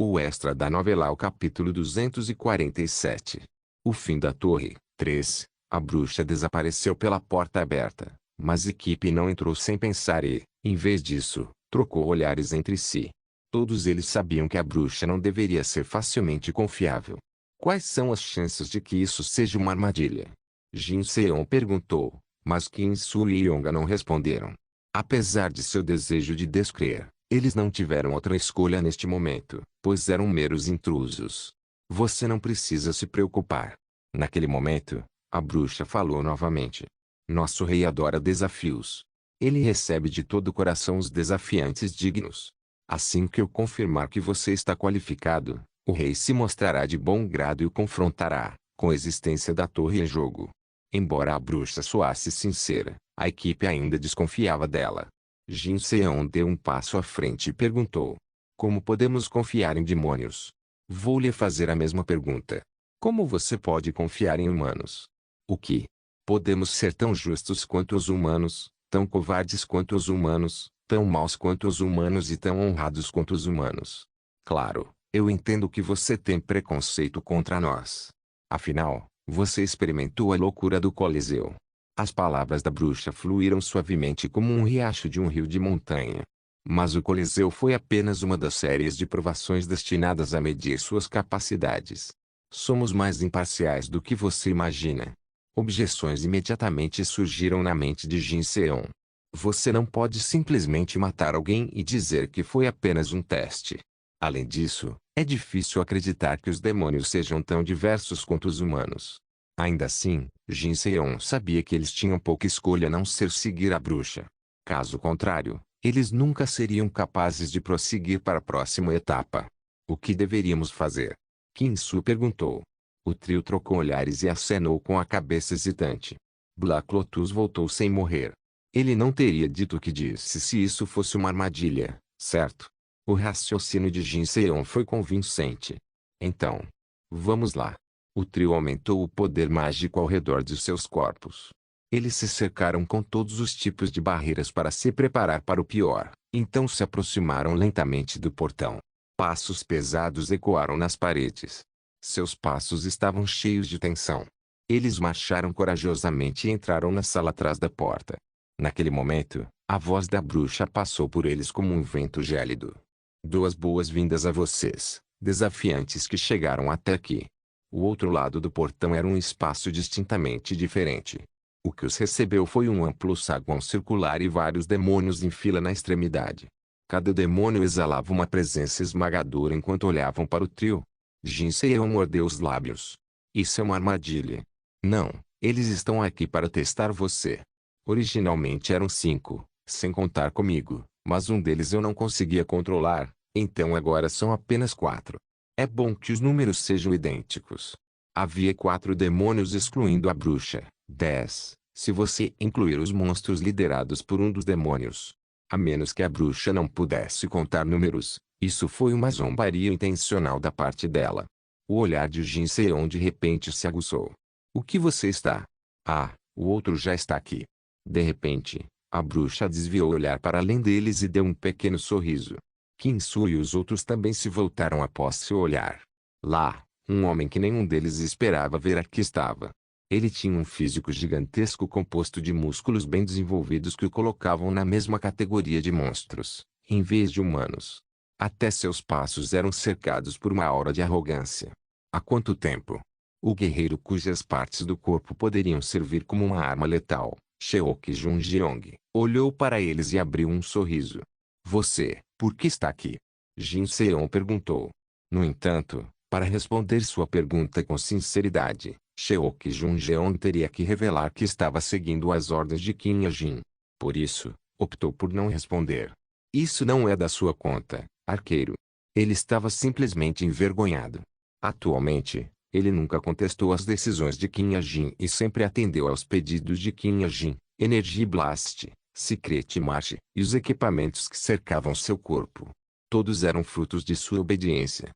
O extra da novela ao capítulo 247. O fim da torre. 3. A bruxa desapareceu pela porta aberta, mas a equipe não entrou sem pensar e, em vez disso, trocou olhares entre si. Todos eles sabiam que a bruxa não deveria ser facilmente confiável. Quais são as chances de que isso seja uma armadilha? Jin Seon perguntou, mas Kim Su e Yonga não responderam. Apesar de seu desejo de descrer, eles não tiveram outra escolha neste momento, pois eram meros intrusos. Você não precisa se preocupar. Naquele momento, a bruxa falou novamente. Nosso rei adora desafios. Ele recebe de todo o coração os desafiantes dignos. Assim que eu confirmar que você está qualificado, o rei se mostrará de bom grado e o confrontará, com a existência da torre em jogo. Embora a bruxa soasse sincera, a equipe ainda desconfiava dela. Jin Seon deu um passo à frente e perguntou. Como podemos confiar em demônios? Vou lhe fazer a mesma pergunta. Como você pode confiar em humanos? O que? Podemos ser tão justos quanto os humanos, tão covardes quanto os humanos, tão maus quanto os humanos e tão honrados quanto os humanos. Claro, eu entendo que você tem preconceito contra nós. Afinal, você experimentou a loucura do Coliseu. As palavras da bruxa fluíram suavemente como um riacho de um rio de montanha. Mas o Coliseu foi apenas uma das séries de provações destinadas a medir suas capacidades. Somos mais imparciais do que você imagina. Objeções imediatamente surgiram na mente de Jin Seon. Você não pode simplesmente matar alguém e dizer que foi apenas um teste. Além disso, é difícil acreditar que os demônios sejam tão diversos quanto os humanos. Ainda assim, Jin Seon sabia que eles tinham pouca escolha a não ser seguir a bruxa. Caso contrário, eles nunca seriam capazes de prosseguir para a próxima etapa. O que deveríamos fazer? Kim Su perguntou. O trio trocou olhares e acenou com a cabeça hesitante. Black Lotus voltou sem morrer. Ele não teria dito o que disse se isso fosse uma armadilha, certo? O raciocínio de Jin Seon foi convincente. Então, vamos lá. O trio aumentou o poder mágico ao redor de seus corpos. Eles se cercaram com todos os tipos de barreiras para se preparar para o pior, então se aproximaram lentamente do portão. Passos pesados ecoaram nas paredes. Seus passos estavam cheios de tensão. Eles marcharam corajosamente e entraram na sala atrás da porta. Naquele momento, a voz da bruxa passou por eles como um vento gélido. Duas boas-vindas a vocês, desafiantes que chegaram até aqui. O outro lado do portão era um espaço distintamente diferente. O que os recebeu foi um amplo saguão circular e vários demônios em fila na extremidade. Cada demônio exalava uma presença esmagadora enquanto olhavam para o trio. Jin Seon mordeu os lábios. Isso é uma armadilha. Não, eles estão aqui para testar você. Originalmente eram 5, sem contar comigo, mas um deles eu não conseguia controlar, então agora são apenas 4. É bom que os números sejam idênticos. Havia 4 demônios excluindo a bruxa, 10, se você incluir os monstros liderados por um dos demônios. A menos que a bruxa não pudesse contar números, isso foi uma zombaria intencional da parte dela. O olhar de Jin Seon de repente se aguçou. O que você está? Ah, o outro já está aqui. De repente, a bruxa desviou o olhar para além deles e deu um pequeno sorriso. Kim Su e os outros também se voltaram após seu olhar. Lá, um homem que nenhum deles esperava ver aqui estava. Ele tinha um físico gigantesco composto de músculos bem desenvolvidos que o colocavam na mesma categoria de monstros, em vez de humanos. Até seus passos eram cercados por uma aura de arrogância. Há quanto tempo? O guerreiro cujas partes do corpo poderiam servir como uma arma letal, Sheok Junjeong, olhou para eles e abriu um sorriso. Você, por que está aqui? Jin Seon perguntou. No entanto, para responder sua pergunta com sinceridade, Sheok Junjeong teria que revelar que estava seguindo as ordens de Kim Jin. Por isso, optou por não responder. Isso não é da sua conta, arqueiro. Ele estava simplesmente envergonhado. Atualmente, ele nunca contestou as decisões de Kim Jin e sempre atendeu aos pedidos de Kim Jin, Energy Blast, Secret March e os equipamentos que cercavam seu corpo. Todos eram frutos de sua obediência.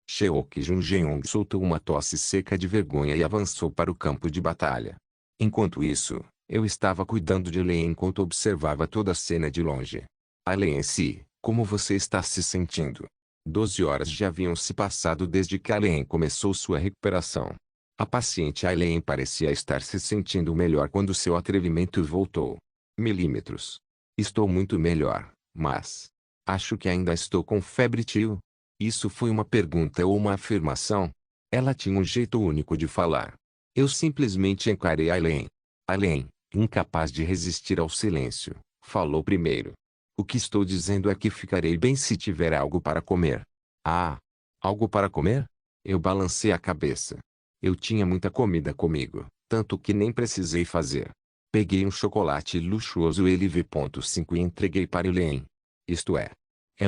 Sheok Junjeong soltou uma tosse seca de vergonha e avançou para o campo de batalha. Enquanto isso, eu estava cuidando de Lei enquanto observava toda a cena de longe. A Lei em si, como você está se sentindo? 12 horas já haviam se passado desde que Aileen começou sua recuperação. A paciente Aileen parecia estar se sentindo melhor quando seu atrevimento voltou. Milímetros. Estou muito melhor, mas... acho que ainda estou com febre, tio. Isso foi uma pergunta ou uma afirmação? Ela tinha um jeito único de falar. Eu simplesmente encarei Aileen. Aileen, incapaz de resistir ao silêncio, falou primeiro. O que estou dizendo é que ficarei bem se tiver algo para comer. Ah, algo para comer? Eu balancei a cabeça. Eu tinha muita comida comigo, tanto que nem precisei fazer. Peguei um chocolate luxuoso LV.5 e entreguei para Aileen. Isto é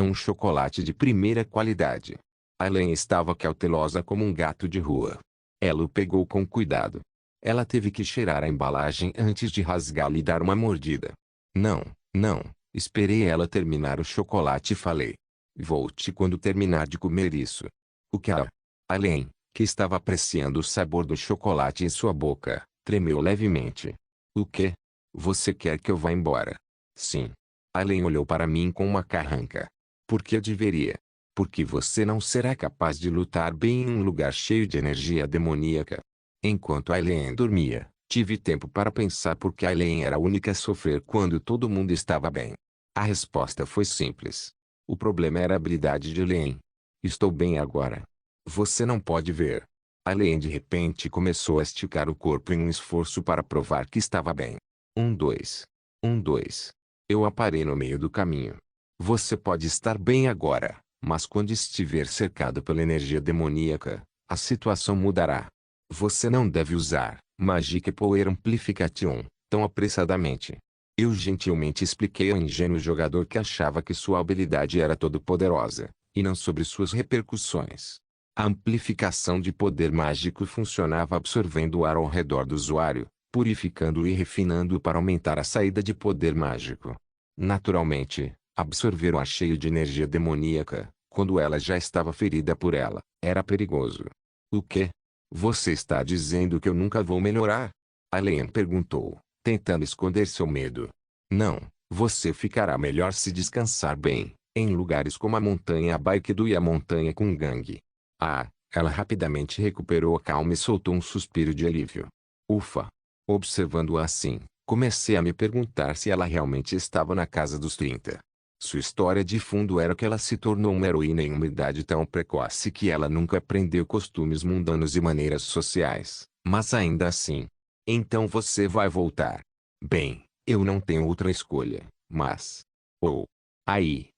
um chocolate de primeira qualidade. Aileen estava cautelosa como um gato de rua. Ela o pegou com cuidado. Ela teve que cheirar a embalagem antes de rasgá-la e dar uma mordida. Não, não, esperei ela terminar o chocolate e falei. Volte quando terminar de comer isso. O que era? Aileen, que estava apreciando o sabor do chocolate em sua boca, tremeu levemente. O quê? Você quer que eu vá embora? Sim. Aileen olhou para mim com uma carranca. Por que eu deveria? Porque você não será capaz de lutar bem em um lugar cheio de energia demoníaca. Enquanto Aileen dormia, tive tempo para pensar por que Aileen era a única a sofrer quando todo mundo estava bem. A resposta foi simples. O problema era a habilidade de Aileen. Estou bem agora. Você não pode ver. Aileen de repente começou a esticar o corpo em um esforço para provar que estava bem. 1, 2. 1, 2. Eu a parei no meio do caminho. Você pode estar bem agora, mas quando estiver cercado pela energia demoníaca, a situação mudará. Você não deve usar Magic Power Amplification tão apressadamente. Eu gentilmente expliquei ao ingênuo jogador que achava que sua habilidade era todo-poderosa, e não sobre suas repercussões. A amplificação de poder mágico funcionava absorvendo o ar ao redor do usuário, purificando-o e refinando-o para aumentar a saída de poder mágico. Naturalmente, absorver o ar cheio de energia demoníaca, quando ela já estava ferida por ela, era perigoso. O quê? Você está dizendo que eu nunca vou melhorar? Aileen perguntou, tentando esconder seu medo. Não, você ficará melhor se descansar bem, em lugares como a montanha Baekdu e a montanha Kungang. Ah, ela rapidamente recuperou a calma e soltou um suspiro de alívio. Ufa! Observando-a assim, comecei a me perguntar se ela realmente estava na casa dos 30. Sua história de fundo era que ela se tornou uma heroína em uma idade tão precoce que ela nunca aprendeu costumes mundanos e maneiras sociais, mas ainda assim. Então você vai voltar. Bem, eu não tenho outra escolha, mas... Oh. Aí.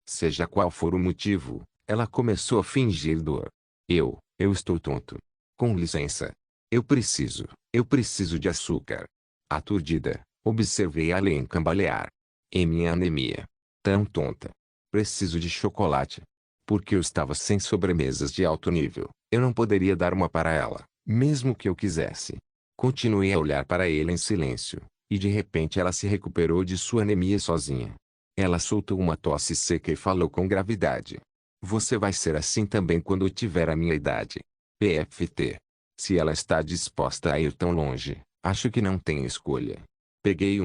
Seja qual for o motivo, ela começou a fingir dor. Eu estou tonto. Com licença. Eu preciso de açúcar. Aturdida, observei Aileen cambalear. Em minha anemia. Tão tonta. Preciso de chocolate. Porque eu estava sem sobremesas de alto nível, eu não poderia dar uma para ela, mesmo que eu quisesse. Continuei a olhar para ele em silêncio, e de repente ela se recuperou de sua anemia sozinha. Ela soltou uma tosse seca e falou com gravidade. Você vai ser assim também quando eu tiver a minha idade. PFT. Se ela está disposta a ir tão longe, acho que não tem escolha. Peguei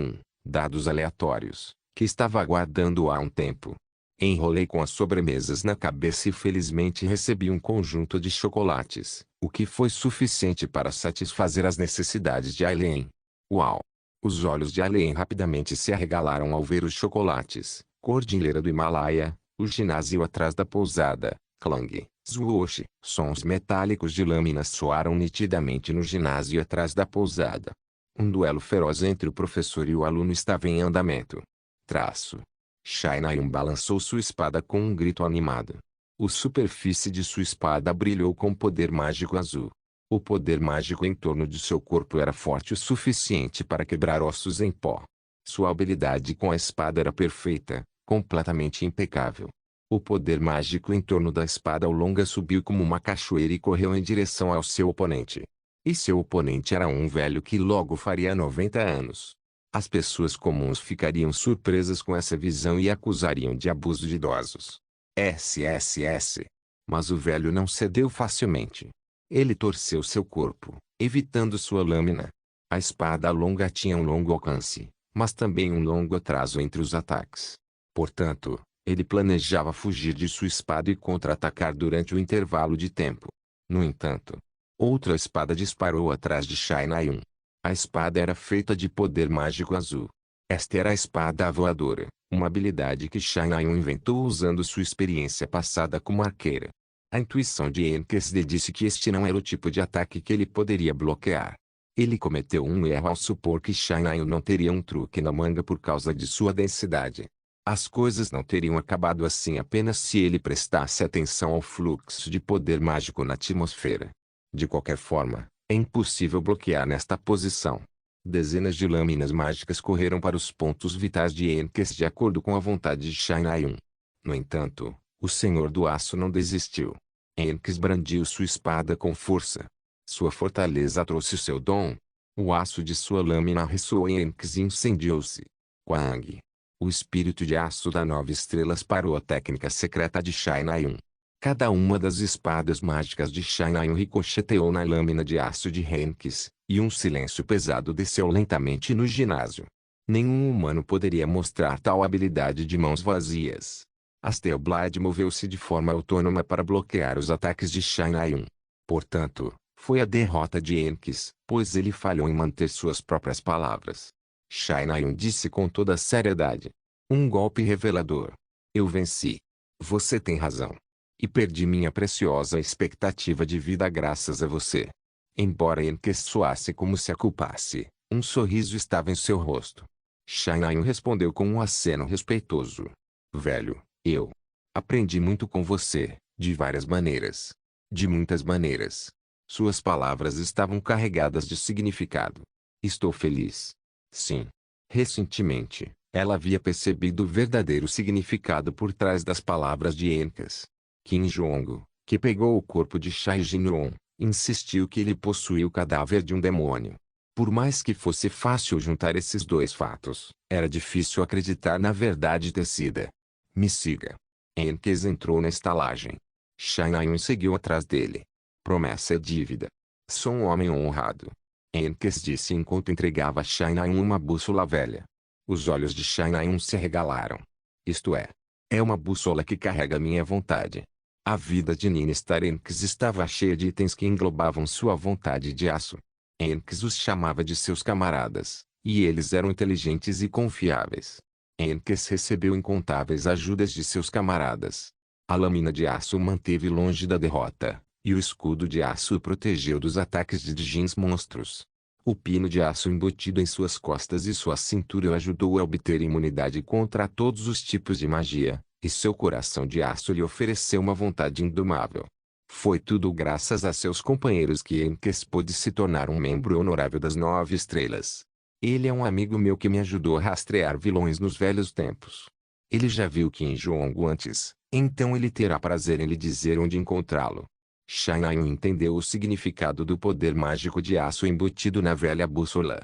dados aleatórios, que estava aguardando há um tempo. Enrolei com as sobremesas na cabeça e felizmente recebi um conjunto de chocolates, o que foi suficiente para satisfazer as necessidades de Aileen. Uau! Os olhos de Aileen rapidamente se arregalaram ao ver os chocolates. Cordilheira do Himalaia, o ginásio atrás da pousada, clang, swoosh. Sons metálicos de lâminas soaram nitidamente no ginásio atrás da pousada. Um duelo feroz entre o professor e o aluno estava em andamento. Traço. Shainayun balançou sua espada com um grito animado. A superfície de sua espada brilhou com poder mágico azul. O poder mágico em torno de seu corpo era forte o suficiente para quebrar ossos em pó. Sua habilidade com a espada era perfeita, completamente impecável. O poder mágico em torno da espada longa subiu como uma cachoeira e correu em direção ao seu oponente. E seu oponente era um velho que logo faria 90 anos. As pessoas comuns ficariam surpresas com essa visão e acusariam de abuso de idosos. SSS. Mas o velho não cedeu facilmente. Ele torceu seu corpo, evitando sua lâmina. A espada longa tinha um longo alcance, mas também um longo atraso entre os ataques. Portanto, Ele planejava fugir de sua espada e contra-atacar durante o intervalo de tempo. No entanto, outra espada disparou atrás de Shai Nayun. A espada era feita de poder mágico azul. Esta era a espada voadora, uma habilidade que Shai Nayun inventou usando sua experiência passada como arqueira. A intuição de Enkes lhe disse que este não era o tipo de ataque que ele poderia bloquear. Ele cometeu um erro ao supor que Shai Nayun não teria um truque na manga por causa de sua densidade. As coisas não teriam acabado assim apenas se ele prestasse atenção ao fluxo de poder mágico na atmosfera. De qualquer forma, é impossível bloquear nesta posição. Dezenas de lâminas mágicas correram para os pontos vitais de Enkes de acordo com a vontade de Shai Nayun. No entanto, o Senhor do Aço não desistiu. Enkes brandiu sua espada com força. Sua fortaleza trouxe seu dom. O aço de sua lâmina ressoou em Enkes e incendiou-se. Quang! O espírito de aço da 9 estrelas parou a técnica secreta de Shai Nayun. Cada uma das espadas mágicas de Shai Nayun ricocheteou na lâmina de aço de Enkes, e um silêncio pesado desceu lentamente no ginásio. Nenhum humano poderia mostrar tal habilidade de mãos vazias. Asteoblade moveu-se de forma autônoma para bloquear os ataques de Shai Nayun. Portanto, foi a derrota de Enkes, pois ele falhou em manter suas próprias palavras. Shai Nayun disse com toda a seriedade. Um golpe revelador. Eu venci. Você tem razão. E perdi minha preciosa expectativa de vida graças a você. Embora Enkes soasse como se a culpasse, um sorriso estava em seu rosto. Shai Nayun respondeu com um aceno respeitoso. Velho, eu aprendi muito com você, de várias maneiras. De muitas maneiras. Suas palavras estavam carregadas de significado. Estou feliz. Sim. Recentemente, ela havia percebido o verdadeiro significado por trás das palavras de Enkes. Qin Jong, que pegou o corpo de Shai Jinron, insistiu que ele possuía o cadáver de um demônio. Por mais que fosse fácil juntar esses dois fatos, era difícil acreditar na verdade tecida. Me siga. Enkes entrou na estalagem. Shai Nayun seguiu atrás dele. Promessa é dívida. Sou um homem honrado. Enkes disse enquanto entregava a Shai Nayun uma bússola velha. Os olhos de Shai Nayun se regalaram. Isto é. É uma bússola que carrega minha vontade. A vida de Nina Star Enkes estava cheia de itens que englobavam sua vontade de aço. Enkes os chamava de seus camaradas, e eles eram inteligentes e confiáveis. Enkes recebeu incontáveis ajudas de seus camaradas. A lâmina de aço o manteve longe da derrota, e o escudo de aço o protegeu dos ataques de djinns monstros. O pino de aço embutido em suas costas e sua cintura o ajudou a obter imunidade contra todos os tipos de magia, e seu coração de aço lhe ofereceu uma vontade indomável. Foi tudo graças a seus companheiros que Enkes pôde se tornar um membro honorável das 9 estrelas. Ele é um amigo meu que me ajudou a rastrear vilões nos velhos tempos. Ele já viu Qin Jong antes, então ele terá prazer em lhe dizer onde encontrá-lo. Shai Nayun entendeu o significado do poder mágico de aço embutido na velha bússola.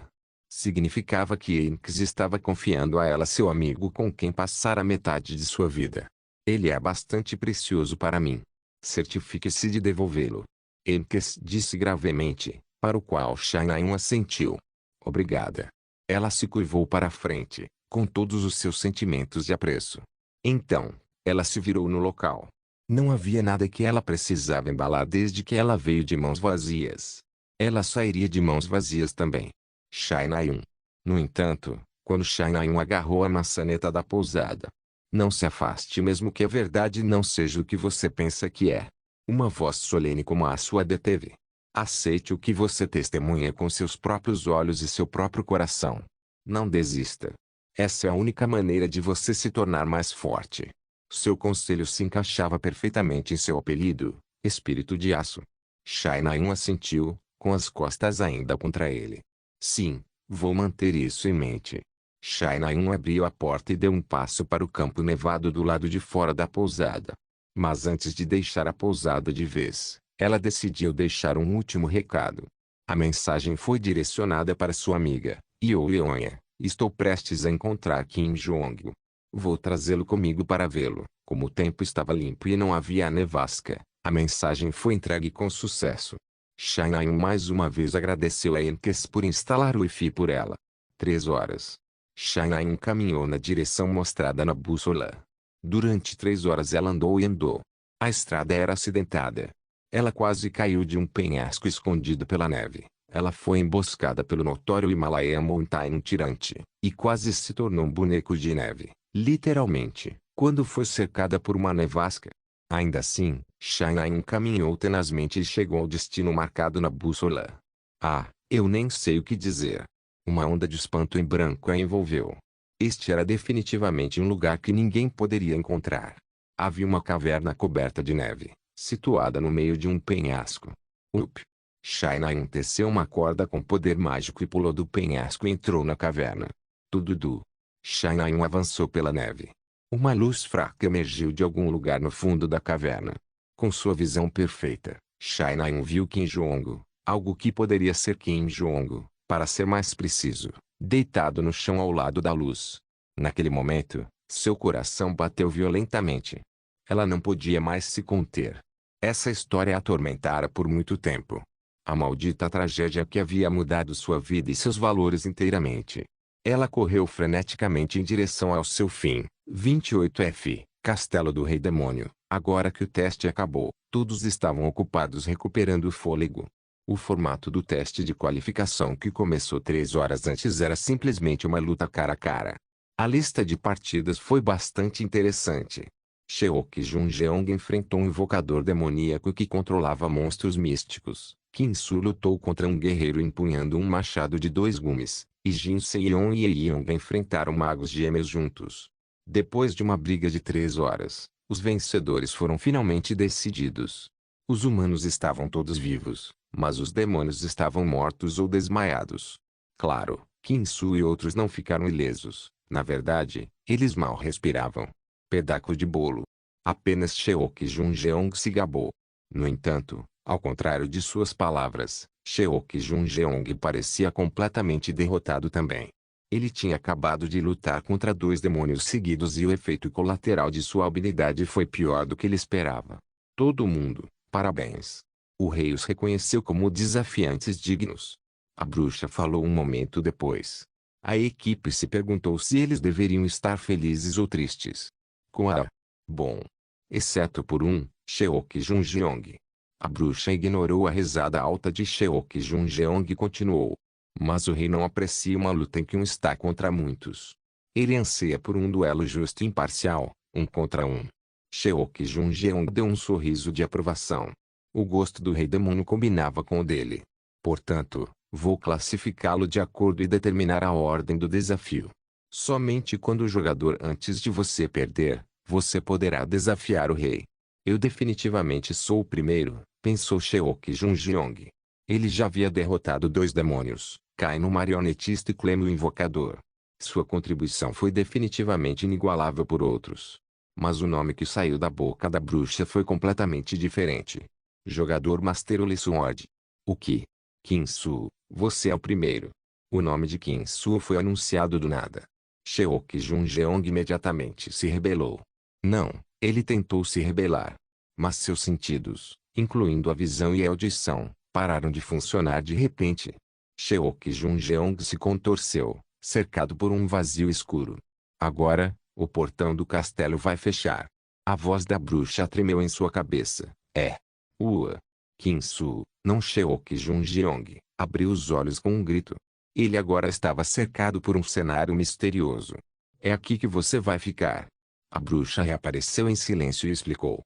Significava que Enkes estava confiando a ela seu amigo com quem passara metade de sua vida. Ele é bastante precioso para mim. Certifique-se de devolvê-lo. Enkes disse gravemente, para o qual Shai Nayun assentiu. Obrigada. Ela se curvou para a frente, com todos os seus sentimentos de apreço. Então, ela se virou no local. Não havia nada que ela precisava embalar desde que ela veio de mãos vazias. Ela sairia de mãos vazias também. Shai Nayun. No entanto, quando Shai Nayun agarrou a maçaneta da pousada. Não se afaste mesmo que a verdade não seja o que você pensa que é. Uma voz solene como a sua deteve. Aceite o que você testemunha com seus próprios olhos e seu próprio coração. Não desista. Essa é a única maneira de você se tornar mais forte. Seu conselho se encaixava perfeitamente em seu apelido, Espírito de Aço. Shai Nayun assentiu, com as costas ainda contra ele. Sim, vou manter isso em mente. Shai Nayun abriu a porta e deu um passo para o campo nevado do lado de fora da pousada. Mas antes de deixar a pousada de vez, ela decidiu deixar um último recado. A mensagem foi direcionada para sua amiga, Io Yeonha. Estou prestes a encontrar Qin Jong. Vou trazê-lo comigo para vê-lo. Como o tempo estava limpo e não havia nevasca, a mensagem foi entregue com sucesso. Shai Nayun mais uma vez agradeceu a Enkes por instalar o Wi-Fi por ela. 3 horas. Shai Nayun caminhou na direção mostrada na bússola. Durante 3 horas ela andou e andou. A estrada era acidentada. Ela quase caiu de um penhasco escondido pela neve. Ela foi emboscada pelo notório Himalayan Mountain Tirante, e quase se tornou um boneco de neve, literalmente, quando foi cercada por uma nevasca. Ainda assim, Shanain caminhou tenazmente e chegou ao destino marcado na bússola. Eu nem sei o que dizer. Uma onda de espanto em branco a envolveu. Este era definitivamente um lugar que ninguém poderia encontrar. Havia uma caverna coberta de neve, situada no meio de um penhasco. Shanain teceu uma corda com poder mágico e pulou do penhasco e entrou na caverna. Tududu. Shanain avançou pela neve. Uma luz fraca emergiu de algum lugar no fundo da caverna. Com sua visão perfeita, Shanain viu Kim Jong, algo que poderia ser Kim Jong, para ser mais preciso, deitado no chão ao lado da luz. Naquele momento, seu coração bateu violentamente. Ela não podia mais se conter. Essa história a atormentara por muito tempo. A maldita tragédia que havia mudado sua vida e seus valores inteiramente. Ela correu freneticamente em direção ao seu fim. 28F, Castelo do Rei Demônio. Agora que o teste acabou, todos estavam ocupados recuperando o fôlego. O formato do teste de qualificação que começou 3 horas antes era simplesmente uma luta cara a cara. A lista de partidas foi bastante interessante. Sheok Junjeong enfrentou um invocador demoníaco que controlava monstros místicos. Kim Su lutou contra um guerreiro empunhando um machado de 2 gumes, e Jin Seon e Yeong enfrentaram magos gêmeos juntos. Depois de uma briga de 3 horas, os vencedores foram finalmente decididos. Os humanos estavam todos vivos, mas os demônios estavam mortos ou desmaiados. Claro, Kim Su e outros não ficaram ilesos. Na verdade, eles mal respiravam. Pedaço de bolo. Apenas Sheok Junjeong se gabou. No entanto, ao contrário de suas palavras, Sheok Junjeong parecia completamente derrotado também. Ele tinha acabado de lutar contra 2 demônios seguidos e o efeito colateral de sua habilidade foi pior do que ele esperava. Todo mundo, parabéns. O rei os reconheceu como desafiantes dignos. A bruxa falou um momento depois. A equipe se perguntou se eles deveriam estar felizes ou tristes. Bom. Exceto por Sheok Junjeong. A bruxa ignorou a risada alta de Sheok Junjeong e continuou. Mas o rei não aprecia uma luta em que um está contra muitos. Ele anseia por um duelo justo e imparcial, 1 contra 1. Sheok Junjeong deu um sorriso de aprovação. O gosto do rei demônio combinava com o dele. Portanto, vou classificá-lo de acordo e determinar a ordem do desafio. Somente quando o jogador antes de você perder, você poderá desafiar o rei. Eu definitivamente sou o primeiro, pensou Sheok Junjeong. Ele já havia derrotado 2 demônios, Kain o marionetista e Clem o invocador. Sua contribuição foi definitivamente inigualável por outros. Mas o nome que saiu da boca da bruxa foi completamente diferente. Jogador Master Holy Sword. O que? Kim Su, você é o primeiro. O nome de Kim Su foi anunciado do nada. Sheok Junjeong imediatamente se rebelou. Não, ele tentou se rebelar. Mas seus sentidos, incluindo a visão e a audição, pararam de funcionar de repente. Sheok Junjeong se contorceu, cercado por um vazio escuro. Agora, o portão do castelo vai fechar. A voz da bruxa tremeu em sua cabeça. Kim Su, não Sheok Junjeong, abriu os olhos com um grito. Ele agora estava cercado por um cenário misterioso. É aqui que você vai ficar. A bruxa reapareceu em silêncio e explicou.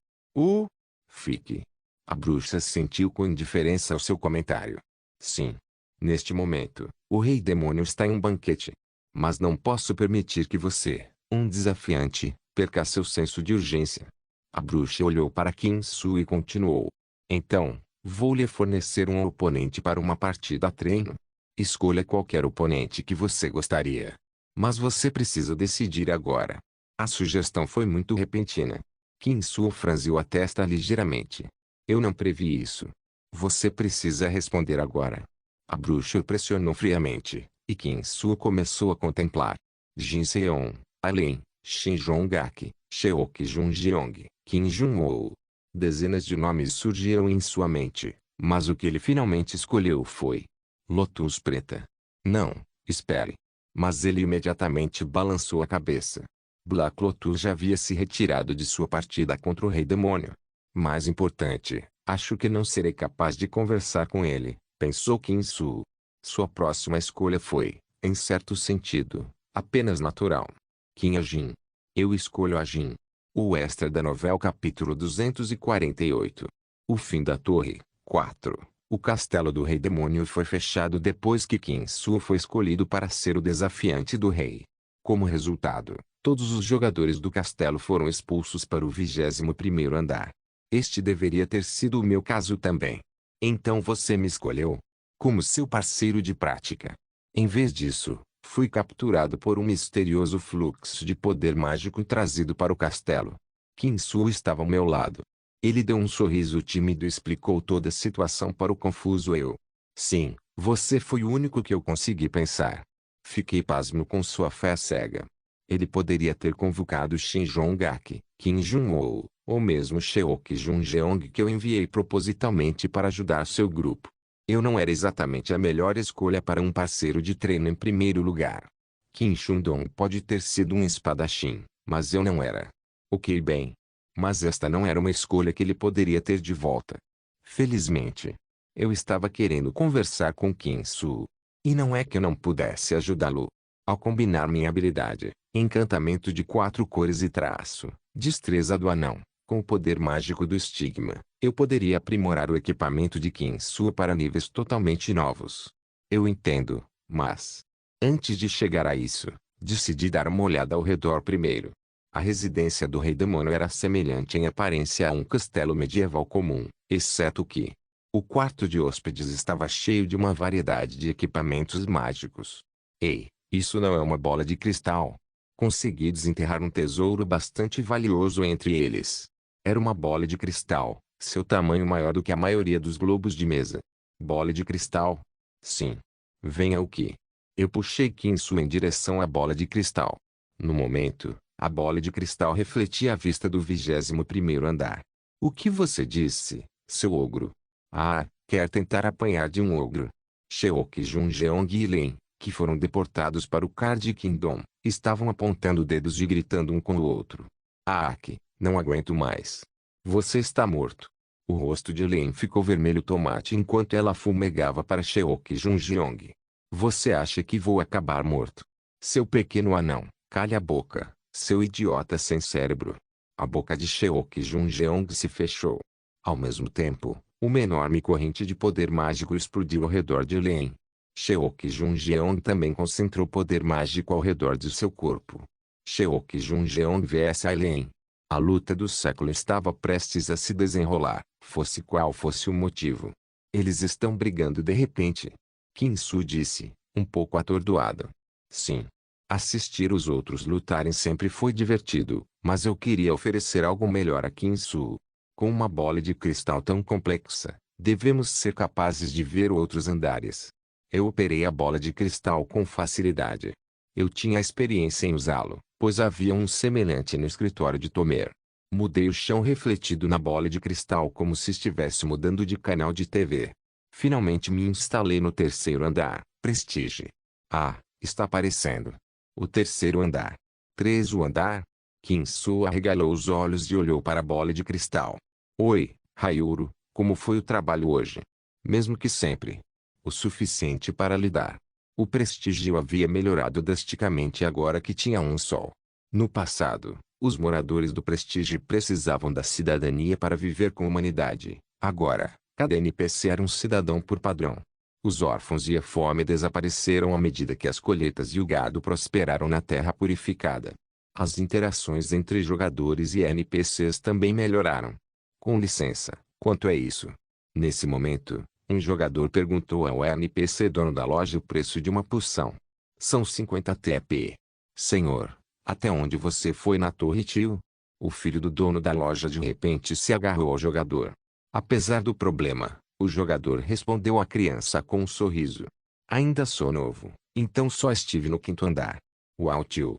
Fique. A bruxa sentiu com indiferença o seu comentário. Sim. Neste momento, o rei demônio está em um banquete. Mas não posso permitir que você, um desafiante, perca seu senso de urgência. A bruxa olhou para Kim Su e continuou. Então, vou lhe fornecer um oponente para uma partida a treino. Escolha qualquer oponente que você gostaria. Mas você precisa decidir agora. A sugestão foi muito repentina. Kim Su franziu a testa ligeiramente. Eu não previ isso. Você precisa responder agora. A bruxa o pressionou friamente, e Kim Su começou a contemplar. Jin Seon, Alien, Shin Jong-ak, Sheok Junjeong, Kim Jun-woo. Dezenas de nomes surgiram em sua mente, mas o que ele finalmente escolheu foi Lotus Preta. Não, espere. Mas ele imediatamente balançou a cabeça. Black Lotus já havia se retirado de sua partida contra o Rei Demônio. Mais importante, acho que não serei capaz de conversar com ele, pensou Kim Su. Sua próxima escolha foi, em certo sentido, apenas natural. Kim Jin. Eu escolho a Jin. O extra da novela capítulo 248. O fim da torre. 4. O castelo do Rei Demônio foi fechado depois que Kim Su foi escolhido para ser o desafiante do rei. Como resultado, todos os jogadores do castelo foram expulsos para o 21º andar. Este deveria ter sido o meu caso também. Então você me escolheu como seu parceiro de prática. Em vez disso, fui capturado por um misterioso fluxo de poder mágico trazido para o castelo. Kim Su estava ao meu lado. Ele deu um sorriso tímido e explicou toda a situação para o confuso eu. Sim, você foi o único que eu consegui pensar. Fiquei pasmo com sua fé cega. Ele poderia ter convocado Shin Jong-ak, Kim Jun-woo, ou mesmo Seok Jun-jeong que eu enviei propositalmente para ajudar seu grupo. Eu não era exatamente a melhor escolha para um parceiro de treino em primeiro lugar. Kim Chun-dong pode ter sido um espadachim, mas eu não era. Ok bem. Mas esta não era uma escolha que ele poderia ter de volta. Felizmente. Eu estava querendo conversar com Kim Su. E não é que eu não pudesse ajudá-lo. Ao combinar minha habilidade, encantamento de 4 cores e traço, destreza do anão, com o poder mágico do estigma, eu poderia aprimorar o equipamento de Kim Su para níveis totalmente novos. Eu entendo, mas antes de chegar a isso, decidi dar uma olhada ao redor primeiro. A residência do Rei Demônio era semelhante em aparência a um castelo medieval comum, exceto que o quarto de hóspedes estava cheio de uma variedade de equipamentos mágicos. Ei, isso não é uma bola de cristal. Consegui desenterrar um tesouro bastante valioso entre eles. Era uma bola de cristal, seu tamanho maior do que a maioria dos globos de mesa. Bola de cristal? Sim. Venha o que? Eu puxei Kim Su em direção à bola de cristal. No momento, a bola de cristal refletia a vista do 21º andar. O que você disse, seu ogro? Ah, quer tentar apanhar de um ogro. Seok Jun-jeong e Lin, que foram deportados para o Card Kingdom, estavam apontando dedos e gritando um com o outro. Aak, não aguento mais. Você está morto. O rosto de Lin ficou vermelho tomate enquanto ela fumegava para Seok Jun-jeong. Você acha que vou acabar morto? Seu pequeno anão, calhe a boca, seu idiota sem cérebro. A boca de Seok Jun-jeong se fechou. Ao mesmo tempo, uma enorme corrente de poder mágico explodiu ao redor de Lin. Seok Jun-jeong também concentrou poder mágico ao redor de seu corpo. Seok Jun-jeong vs Lin. A luta do século estava prestes a se desenrolar, fosse qual fosse o motivo. Eles estão brigando de repente. Kim Su disse, um pouco atordoado. Sim. Assistir os outros lutarem sempre foi divertido, mas eu queria oferecer algo melhor a Kim Su. Com uma bola de cristal tão complexa, devemos ser capazes de ver outros andares. Eu operei a bola de cristal com facilidade. Eu tinha experiência em usá-lo, pois havia um semelhante no escritório de Tomer. Mudei o chão refletido na bola de cristal como se estivesse mudando de canal de TV. Finalmente me instalei no 3º andar, Prestige. Ah, está aparecendo. O 3º andar. 3º andar? Kim Su arregalou os olhos e olhou para a bola de cristal. Oi, Hayuro, como foi o trabalho hoje? Mesmo que sempre. O suficiente para lidar. O prestígio havia melhorado drasticamente agora que tinha um sol. No passado, os moradores do prestígio precisavam da cidadania para viver com humanidade. Agora, cada NPC era um cidadão por padrão. Os órfãos e a fome desapareceram à medida que as colheitas e o gado prosperaram na terra purificada. As interações entre jogadores e NPCs também melhoraram. Com licença, quanto é isso? Nesse momento, um jogador perguntou ao NPC dono da loja o preço de uma poção. São 50 TP. Senhor, até onde você foi na Torre Tio? O filho do dono da loja de repente se agarrou ao jogador. Apesar do problema, o jogador respondeu à criança com um sorriso. Ainda sou novo, então só estive no 5º andar. Uau tio.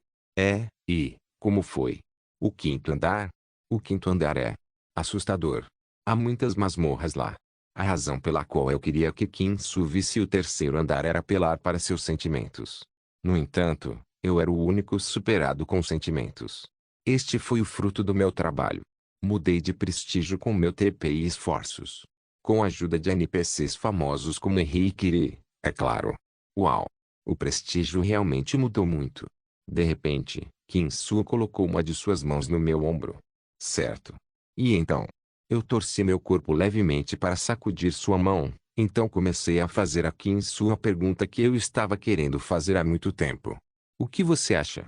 E, como foi? O 5º andar? O 5º andar é assustador. Há muitas masmorras lá. A razão pela qual eu queria que Kim Su visse o 3º andar era apelar para seus sentimentos. No entanto, Eu era o único superado com sentimentos. Este foi o fruto do meu trabalho. Mudei de prestígio com meu TP e esforços. Com a ajuda de NPCs famosos como Henrique Lee, é claro. Uau! O prestígio realmente mudou muito. De repente, Kinsu colocou uma de suas mãos no meu ombro. Certo. E então? Eu torci meu corpo levemente para sacudir sua mão, então comecei a fazer a Kinsu a pergunta que eu estava querendo fazer há muito tempo. O que você acha?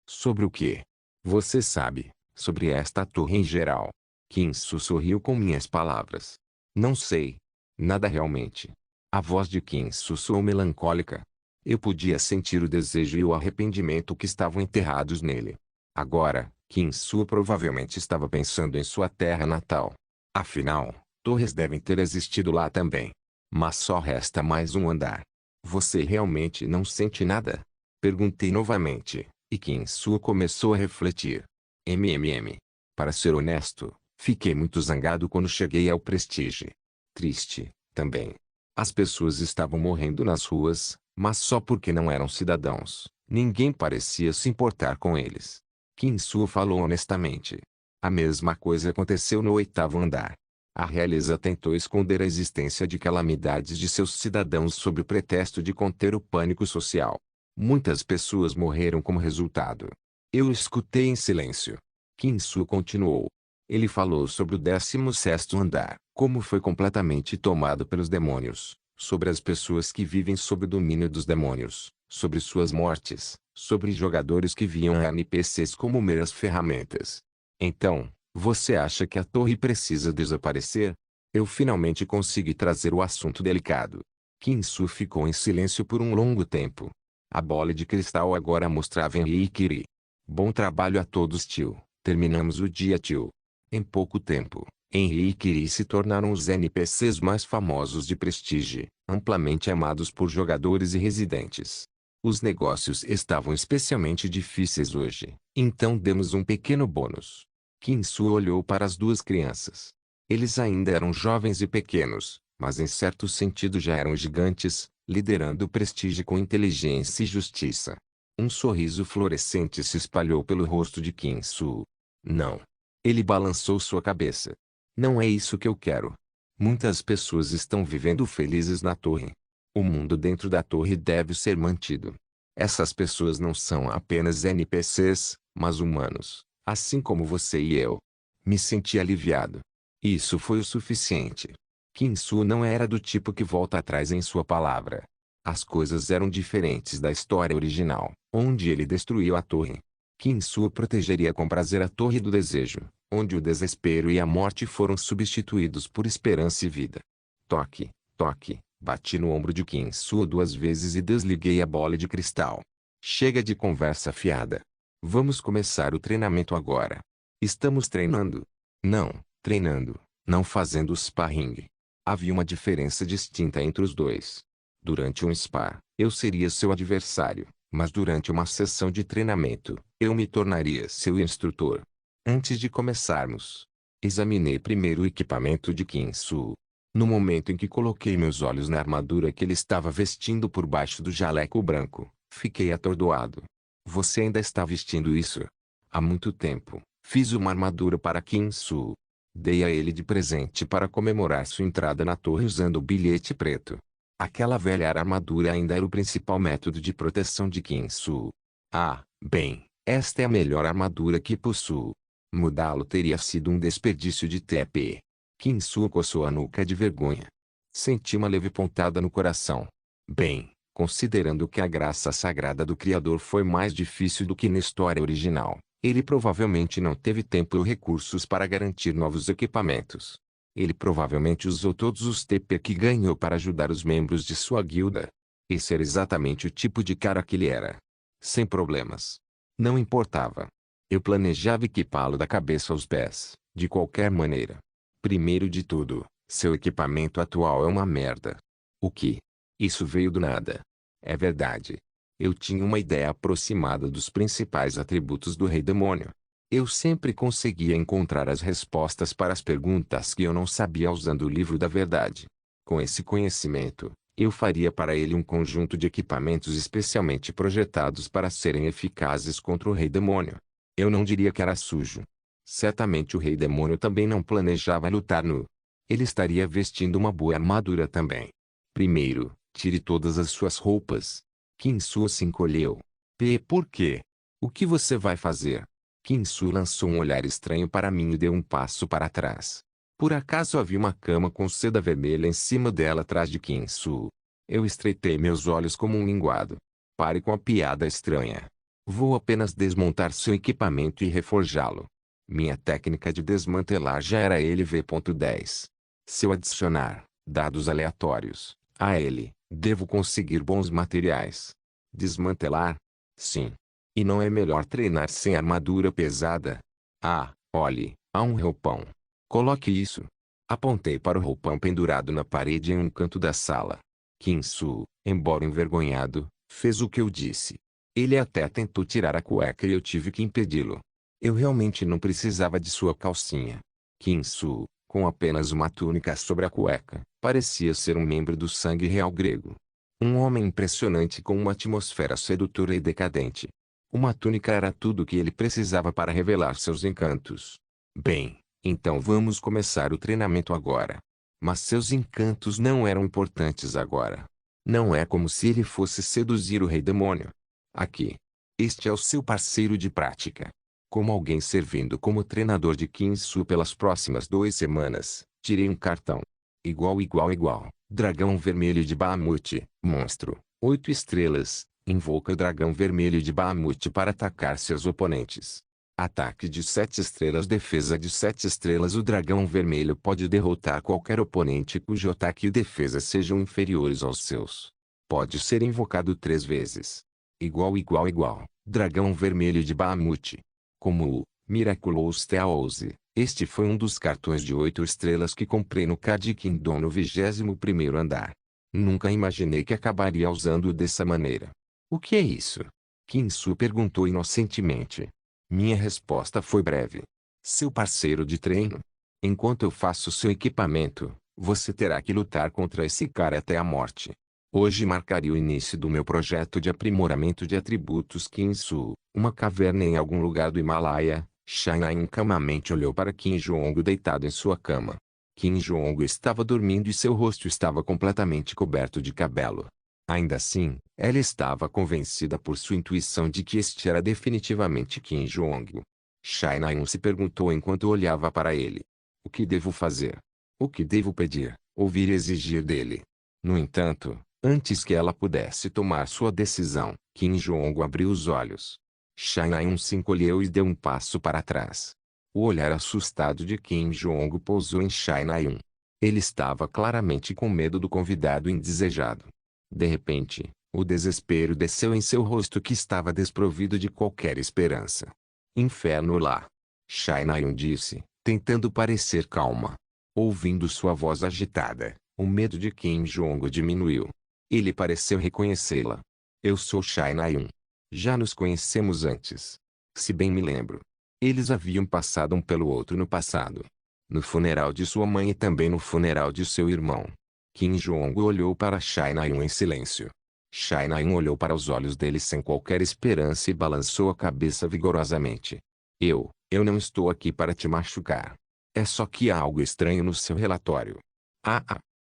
Sobre o quê? Você sabe, sobre esta torre em geral. Kinsu sorriu com minhas palavras. Não sei. Nada realmente. A voz de Kinsu soou melancólica. Eu podia sentir o desejo e o arrependimento que estavam enterrados nele. Agora, Kinsu provavelmente estava pensando em sua terra natal. Afinal, torres devem ter existido lá também. Mas só resta mais um andar. Você realmente não sente nada? Perguntei novamente, e Kinsu começou a refletir. Para ser honesto, fiquei muito zangado quando cheguei ao Prestige. Triste, também. As pessoas estavam morrendo nas ruas, mas só porque não eram cidadãos. Ninguém parecia se importar com eles. Kinsu falou honestamente. A mesma coisa aconteceu no 8º andar. A realeza tentou esconder a existência de calamidades de seus cidadãos sob o pretexto de conter o pânico social. Muitas pessoas morreram como resultado. Eu escutei em silêncio. Kinsu continuou. Ele falou sobre o 16º andar, como foi completamente tomado pelos demônios, sobre as pessoas que vivem sob o domínio dos demônios, sobre suas mortes, sobre jogadores que viam NPCs como meras ferramentas. Então, você acha que a torre precisa desaparecer? Eu finalmente consegui trazer o assunto delicado. Kinsu ficou em silêncio por um longo tempo. A bola de cristal agora mostrava Henrique Lee. Bom trabalho a todos, tio. Terminamos o dia, tio. Em pouco tempo, Henrique e Lee se tornaram os NPCs mais famosos de Prestige, amplamente amados por jogadores e residentes. Os negócios estavam especialmente difíceis hoje, então demos um pequeno bônus. Kinsu olhou para as duas crianças. Eles ainda eram jovens e pequenos, mas em certo sentido já eram gigantes, liderando o Prestige com inteligência e justiça. Um sorriso fluorescente se espalhou pelo rosto de Kinsu. Não. Ele balançou sua cabeça. Não é isso que eu quero. Muitas pessoas estão vivendo felizes na torre. O mundo dentro da torre deve ser mantido. Essas pessoas não são apenas NPCs, mas humanos, assim como você e eu. Me senti aliviado. Isso foi o suficiente. Kinsu não era do tipo que volta atrás em sua palavra. As coisas eram diferentes da história original, onde ele destruiu a torre. Kinsu protegeria com prazer a Torre do Desejo, onde o desespero e a morte foram substituídos por esperança e vida. Toque, toque, bati no ombro de Kinsu 2 vezes e desliguei a bola de cristal. Chega de conversa fiada. Vamos começar o treinamento agora. Estamos treinando? Não, treinando, não fazendo sparring. Havia uma diferença distinta entre os dois. Durante um spar, eu seria seu adversário. Mas durante uma sessão de treinamento, eu me tornaria seu instrutor. Antes de começarmos, examinei primeiro o equipamento de Kinsu. No momento em que coloquei meus olhos na armadura que ele estava vestindo por baixo do jaleco branco, fiquei atordoado. Você ainda está vestindo isso? Há muito tempo, fiz uma armadura para Kinsu. Dei a ele de presente para comemorar sua entrada na torre usando o bilhete preto. Aquela velha armadura ainda era o principal método de proteção de Kinsu. Ah, bem, esta é a melhor armadura que possuo. Mudá-lo teria sido um desperdício de TP. Kinsu coçou a nuca de vergonha. Senti uma leve pontada no coração. Bem, considerando que a graça sagrada do Criador foi mais difícil do que na história original, ele provavelmente não teve tempo ou recursos para garantir novos equipamentos. Ele provavelmente usou todos os TP que ganhou para ajudar os membros de sua guilda. Esse era exatamente o tipo de cara que ele era. Sem problemas. Não importava. Eu planejava equipá-lo da cabeça aos pés, de qualquer maneira. Primeiro de tudo, seu equipamento atual é uma merda. O que? Isso veio do nada. É verdade. Eu tinha uma ideia aproximada dos principais atributos do Rei Demônio. Eu sempre conseguia encontrar as respostas para as perguntas que eu não sabia usando o livro da verdade. Com esse conhecimento, Eu faria para ele um conjunto de equipamentos especialmente projetados para serem eficazes contra o Rei Demônio. Eu não diria que era sujo. Certamente o Rei Demônio também não planejava lutar nu. Ele estaria vestindo uma boa armadura também. Primeiro, tire todas as suas roupas. Kinsu se encolheu. Por quê? O que você vai fazer? Kinsu lançou um olhar estranho para mim e deu um passo para trás. Por acaso havia uma cama com seda vermelha em cima dela atrás de Kinsu. Eu estreitei meus olhos como um linguado. Pare com a piada estranha. Vou apenas desmontar seu equipamento e reforjá-lo. Minha técnica de desmantelar já era LV.10. Se eu adicionar dados aleatórios a ele, devo conseguir bons materiais. Desmantelar? Sim. E não é melhor treinar sem armadura pesada? Ah, olhe, há um roupão. Coloque isso. Apontei para o roupão pendurado na parede em um canto da sala. Kinsu, embora envergonhado, fez o que eu disse. Ele até tentou tirar a cueca e eu tive que impedi-lo. Eu realmente não precisava de sua calcinha. Kinsu, com apenas uma túnica sobre a cueca, parecia ser um membro do sangue real grego. Um homem impressionante com uma atmosfera sedutora e decadente. Uma túnica era tudo o que ele precisava para revelar seus encantos. Bem, então vamos começar o treinamento agora. Mas seus encantos não eram importantes agora. Não é como se ele fosse seduzir o Rei Demônio. Aqui. Este é o seu parceiro de prática. Como alguém servindo como treinador de Kinsu pelas próximas 2 semanas, tirei um cartão. Igual. Dragão Vermelho de Bahamut, monstro, 8 estrelas, invoca o Dragão Vermelho de Bahamut para atacar seus oponentes. Ataque de 7 estrelas, defesa de 7 estrelas. O Dragão Vermelho pode derrotar qualquer oponente cujo ataque e defesa sejam inferiores aos seus. Pode ser invocado 3 vezes. Igual. Dragão Vermelho de Bahamut. Como o Miraculous Teose, este foi um dos cartões de 8 estrelas que comprei no Card Kingdom no 21º andar. Nunca imaginei que acabaria usando-o dessa maneira. O que é isso? Kinsu perguntou inocentemente. Minha resposta foi breve. Seu parceiro de treino. Enquanto eu faço seu equipamento, você terá que lutar contra esse cara até a morte. Hoje marcaria o início do meu projeto de aprimoramento de atributos Kinsu, uma caverna em algum lugar do Himalaia. Shanain calmamente olhou para Kim Jong deitado em sua cama. Kim Jong estava dormindo e seu rosto estava completamente coberto de cabelo. Ainda assim, ela estava convencida por sua intuição de que este era definitivamente Kim Jong. Shanain se perguntou enquanto olhava para ele. O que devo fazer? O que devo pedir, ouvir e exigir dele? No entanto, antes que ela pudesse tomar sua decisão, Kim Jong abriu os olhos. Shanain se encolheu e deu um passo para trás. O olhar assustado de Kim Jong pousou em Shanain. Ele estava claramente com medo do convidado indesejado. De repente, o desespero desceu em seu rosto que estava desprovido de qualquer esperança. Inferno lá! Shanain disse, tentando parecer calma. Ouvindo sua voz agitada, o medo de Kim Jong diminuiu. Ele pareceu reconhecê-la. Eu sou Shanain. Já nos conhecemos antes. Se bem me lembro. Eles haviam passado um pelo outro no passado. No funeral de sua mãe e também no funeral de seu irmão. Kim Jong olhou para Shanain em silêncio. Shanain olhou para os olhos dele sem qualquer esperança e balançou a cabeça vigorosamente. Eu não estou aqui para te machucar. É só que há algo estranho no seu relatório.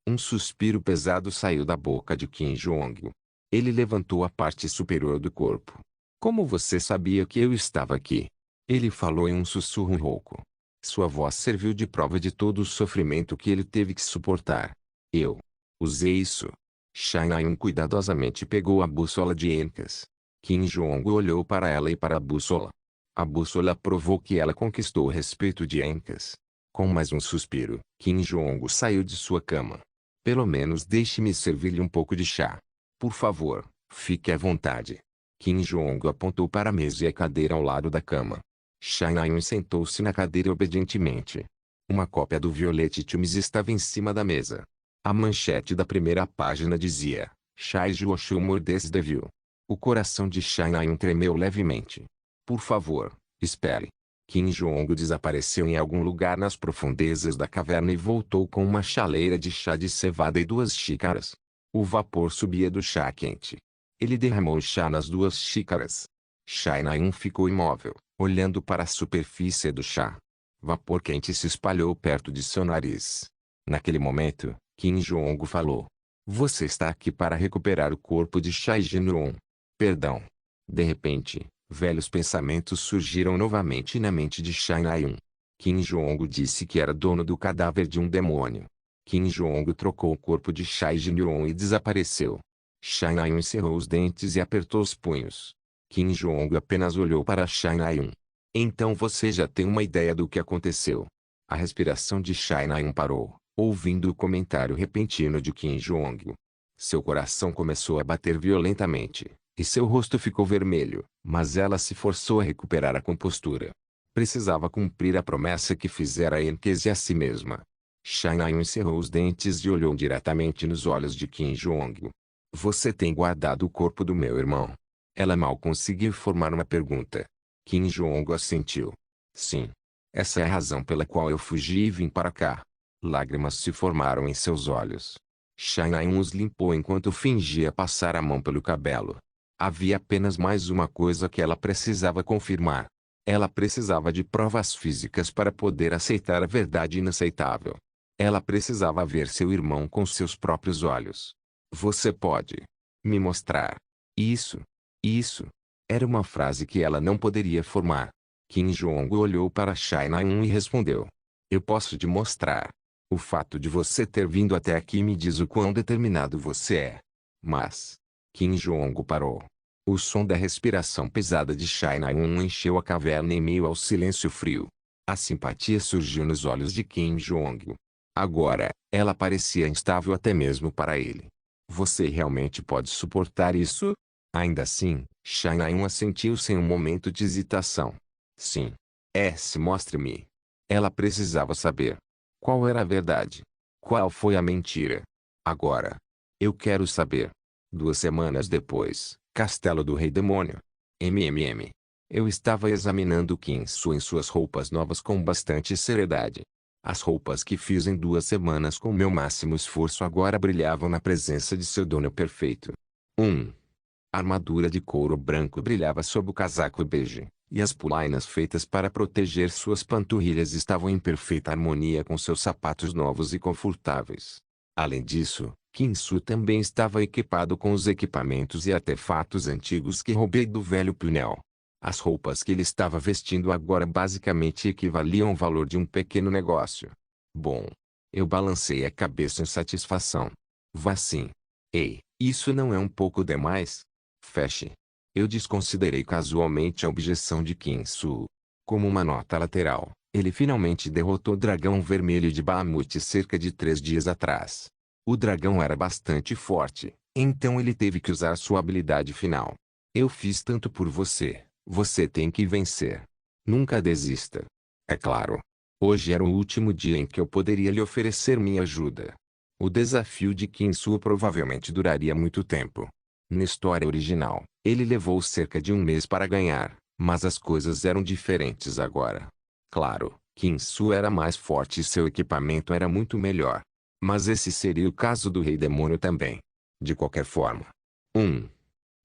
Um suspiro pesado saiu da boca de Kim Jong. Ele levantou a parte superior do corpo. Como você sabia que eu estava aqui? Ele falou em um sussurro rouco. Sua voz serviu de prova de todo o sofrimento que ele teve que suportar. Eu usei isso. Shanain cuidadosamente pegou a bússola de Encas. Kim Jong olhou para ela e para a bússola. A bússola provou que ela conquistou o respeito de Encas. Com mais um suspiro, Kim Jong saiu de sua cama. Pelo menos deixe-me servir-lhe um pouco de chá. Por favor, fique à vontade. Kim Jong apontou para a mesa e a cadeira ao lado da cama. Shanain sentou-se na cadeira obedientemente. Uma cópia do Violet Tumes estava em cima da mesa. A manchete da primeira página dizia, Shai Joshua des Devil. O coração de Shanain tremeu levemente. Por favor, espere. Kim Jong desapareceu em algum lugar nas profundezas da caverna e voltou com uma chaleira de chá de cevada e 2 xícaras. O vapor subia do chá quente. Ele derramou o chá nas 2 xícaras. Shai-Nayun ficou imóvel, olhando para a superfície do chá. Vapor quente se espalhou perto de seu nariz. Naquele momento, Kim Jong falou. Você está aqui para recuperar o corpo de Shai Jin-won. Perdão. De repente, velhos pensamentos surgiram novamente na mente de Shai-Nayun. Kim Jong disse que era dono do cadáver de um demônio. Kim Jong trocou o corpo de Shai Jin-won e desapareceu. Shai-Nayun encerrou os dentes e apertou os punhos. Kim Jong apenas olhou para Shai-Nayun. Então você já tem uma ideia do que aconteceu. A respiração de Shai-Nayun parou, ouvindo o comentário repentino de Kim Jong. Seu coração começou a bater violentamente, e seu rosto ficou vermelho, mas ela se forçou a recuperar a compostura. Precisava cumprir a promessa que fizera a Enkese a si mesma. Shai-Nayun encerrou os dentes e olhou diretamente nos olhos de Kim Jong. Você tem guardado o corpo do meu irmão? Ela mal conseguiu formar uma pergunta. Kim Jong assentiu. Sim. Essa é a razão pela qual eu fugi e vim para cá. Lágrimas se formaram em seus olhos. Shai-Nayun os limpou enquanto fingia passar a mão pelo cabelo. Havia apenas mais uma coisa que ela precisava confirmar. Ela precisava de provas físicas para poder aceitar a verdade inaceitável. Ela precisava ver seu irmão com seus próprios olhos. Você pode me mostrar isso? Isso. Era uma frase que ela não poderia formar. Kim Jong olhou para Shai-Nayun e respondeu. Eu posso te mostrar. O fato de você ter vindo até aqui me diz o quão determinado você é. Mas... Kim Jong parou. O som da respiração pesada de Shai-Nayun encheu a caverna em meio ao silêncio frio. A simpatia surgiu nos olhos de Kim Jong. Agora, ela parecia instável até mesmo para ele. Você realmente pode suportar isso? Ainda assim, Shai-Nayun assentiu sem um momento de hesitação. Sim. Mostre-me. Ela precisava saber. Qual era a verdade? Qual foi a mentira? Agora. Eu quero saber. 2 semanas depois, Castelo do Rei Demônio. Eu estava examinando Kim-Soo em suas roupas novas com bastante seriedade. As roupas que fiz em 2 semanas com meu máximo esforço agora brilhavam na presença de seu dono perfeito. A armadura de couro branco brilhava sob o casaco bege, e as polainas feitas para proteger suas panturrilhas estavam em perfeita harmonia com seus sapatos novos e confortáveis. Além disso, Kim-Soo também estava equipado com os equipamentos e artefatos antigos que roubei do velho Punel. As roupas que ele estava vestindo agora basicamente equivaliam ao valor de um pequeno negócio. Bom. Eu balancei a cabeça em satisfação. Vá sim. Ei, isso não é um pouco demais? Feche. Eu desconsiderei casualmente a objeção de Kim-Soo. Como uma nota lateral, ele finalmente derrotou o dragão vermelho de Bahamut cerca de 3 dias atrás. O dragão era bastante forte, então ele teve que usar sua habilidade final. Eu fiz tanto por você, você tem que vencer. Nunca desista. É claro. Hoje era o último dia em que eu poderia lhe oferecer minha ajuda. O desafio de Kim-Soo provavelmente duraria muito tempo. Na história original, ele levou cerca de 1 mês para ganhar, mas as coisas eram diferentes agora. Claro, Kim-Soo era mais forte e seu equipamento era muito melhor. Mas esse seria o caso do Rei Demônio também. De qualquer forma.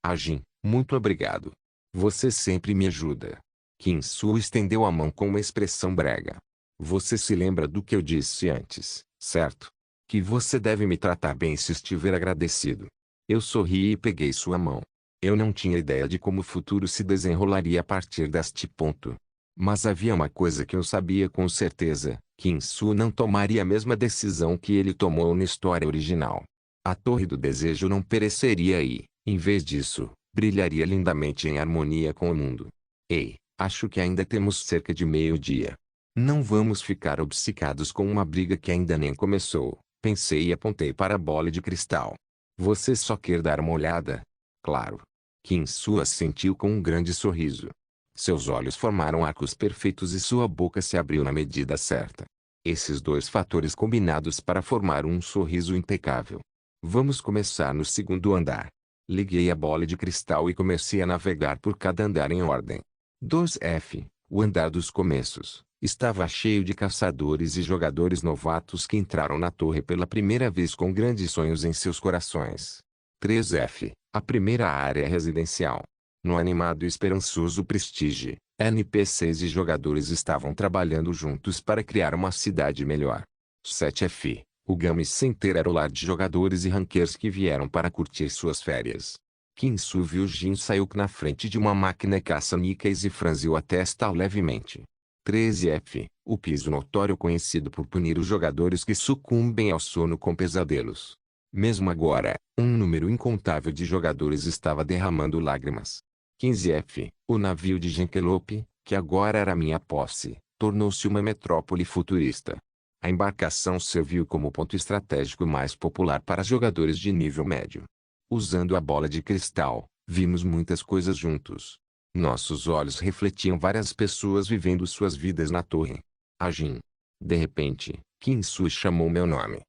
Ajin, muito obrigado. Você sempre me ajuda. Kim-Soo estendeu a mão com uma expressão brega. Você se lembra do que eu disse antes, certo? Que você deve me tratar bem se estiver agradecido. Eu sorri e peguei sua mão. Eu não tinha ideia de como o futuro se desenrolaria a partir deste ponto. Mas havia uma coisa que eu sabia com certeza, Kim-Soo não tomaria a mesma decisão que ele tomou na história original. A Torre do Desejo não pereceria e, em vez disso, brilharia lindamente em harmonia com o mundo. Ei, acho que ainda temos cerca de meio-dia. Não vamos ficar obcecados com uma briga que ainda nem começou, pensei e apontei para a bola de cristal. Você só quer dar uma olhada? Claro. Kim-Soo assentiu com um grande sorriso. Seus olhos formaram arcos perfeitos e sua boca se abriu na medida certa. Esses 2 fatores combinados para formar um sorriso impecável. Vamos começar no 2º andar. Liguei a bola de cristal e comecei a navegar por cada andar em ordem. 2F, o andar dos começos, Estava cheio de caçadores e jogadores novatos que entraram na torre pela primeira vez com grandes sonhos em seus corações. 3F, a primeira área residencial. No animado e esperançoso Prestige, NPCs e jogadores estavam trabalhando juntos para criar uma cidade melhor. 7F, o Game Center era o lar de jogadores e rankers que vieram para curtir suas férias. Kinsu viu Jin saiu na frente de uma máquina caça-níqueis e franziu a testa levemente. 13F, o piso notório conhecido por punir os jogadores que sucumbem ao sono com pesadelos. Mesmo agora, um número incontável de jogadores estava derramando lágrimas. 15F, o navio de Genkelope, que agora era minha posse, tornou-se uma metrópole futurista. A embarcação serviu como ponto estratégico mais popular para jogadores de nível médio. Usando a bola de cristal, vimos muitas coisas juntos. Nossos olhos refletiam várias pessoas vivendo suas vidas na torre. A Jin. De repente, Kinsu chamou meu nome.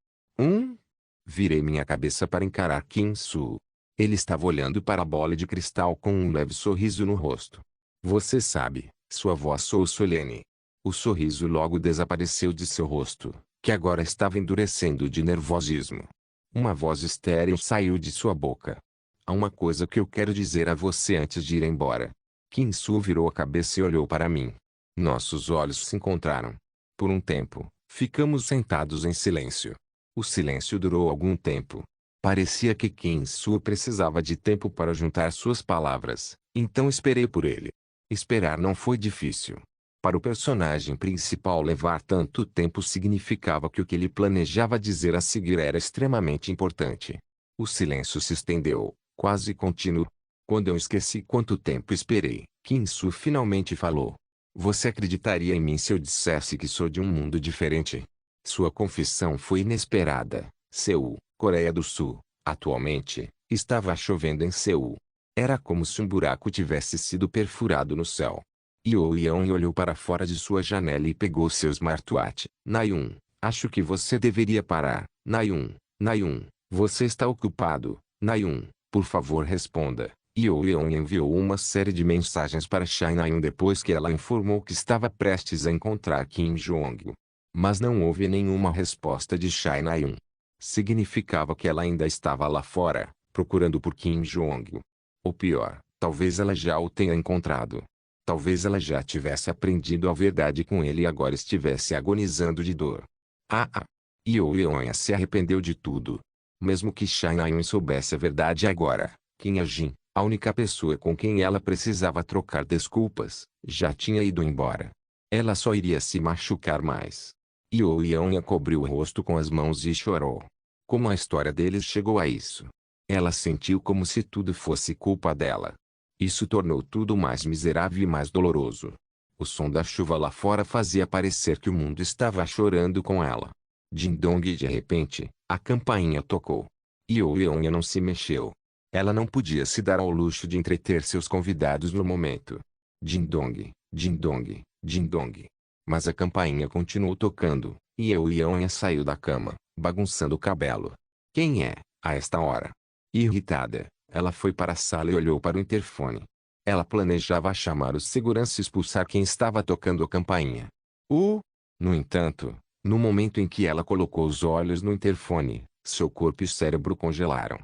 Virei minha cabeça para encarar Kinsu. Ele estava olhando para a bola de cristal com um leve sorriso no rosto. Você sabe, sua voz soou solene. O sorriso logo desapareceu de seu rosto, que agora estava endurecendo de nervosismo. Uma voz estéril saiu de sua boca. Há uma coisa que eu quero dizer a você antes de ir embora. Kinsu virou a cabeça e olhou para mim. Nossos olhos se encontraram. Por um tempo, ficamos sentados em silêncio. O silêncio durou algum tempo. Parecia que Kinsu precisava de tempo para juntar suas palavras, então esperei por ele. Esperar não foi difícil. Para o personagem principal levar tanto tempo significava que o que ele planejava dizer a seguir era extremamente importante. O silêncio se estendeu, quase contínuo. Quando eu esqueci quanto tempo esperei, Kinsu finalmente falou. Você acreditaria em mim se eu dissesse que sou de um mundo diferente? Sua confissão foi inesperada. Seul, Coreia do Sul. Atualmente, estava chovendo em Seul. Era como se um buraco tivesse sido perfurado no céu. Yeon olhou para fora de sua janela e pegou seu smartwatch. Nayun, acho que você deveria parar. Nayun, você está ocupado. Nayun, por favor responda. Yeon enviou uma série de mensagens para Shin Nayun depois que ela informou que estava prestes a encontrar Kim Jong. Mas não houve nenhuma resposta de Shin Nayun. Significava que ela ainda estava lá fora, procurando por Kim Jong. Ou pior, talvez ela já o tenha encontrado. Talvez ela já tivesse aprendido a verdade com ele e agora estivesse agonizando de dor. Yeon se arrependeu de tudo. Mesmo que Shin Nayun soubesse a verdade agora, Kim Jin, a única pessoa com quem ela precisava trocar desculpas, já tinha ido embora. Ela só iria se machucar mais. Yeon cobriu o rosto com as mãos e chorou. Como a história deles chegou a isso? Ela sentiu como se tudo fosse culpa dela. Isso tornou tudo mais miserável e mais doloroso. O som da chuva lá fora fazia parecer que o mundo estava chorando com ela. Ding-dong e de repente, a campainha tocou. Yeon não se mexeu. Ela não podia se dar ao luxo de entreter seus convidados no momento. Ding-dong, ding-dong, ding-dong. Mas a campainha continuou tocando, e Yeon saiu da cama, bagunçando o cabelo. Quem é, a esta hora? Irritada, ela foi para a sala e olhou para o interfone. Ela planejava chamar o segurança e expulsar quem estava tocando a campainha. No entanto, no momento em que ela colocou os olhos no interfone, seu corpo e cérebro congelaram.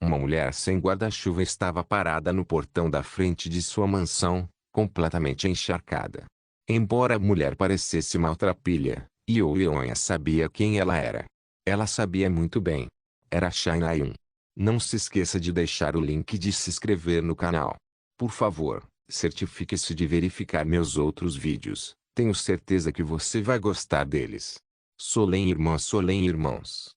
Uma mulher sem guarda-chuva estava parada no portão da frente de sua mansão, completamente encharcada. Embora a mulher parecesse maltrapilha, Yeon sabia quem ela era. Ela sabia muito bem. Era Shin Nayun. Não se esqueça de deixar o link de se inscrever no canal. Por favor, certifique-se de verificar meus outros vídeos. Tenho certeza que você vai gostar deles. Solen irmãos.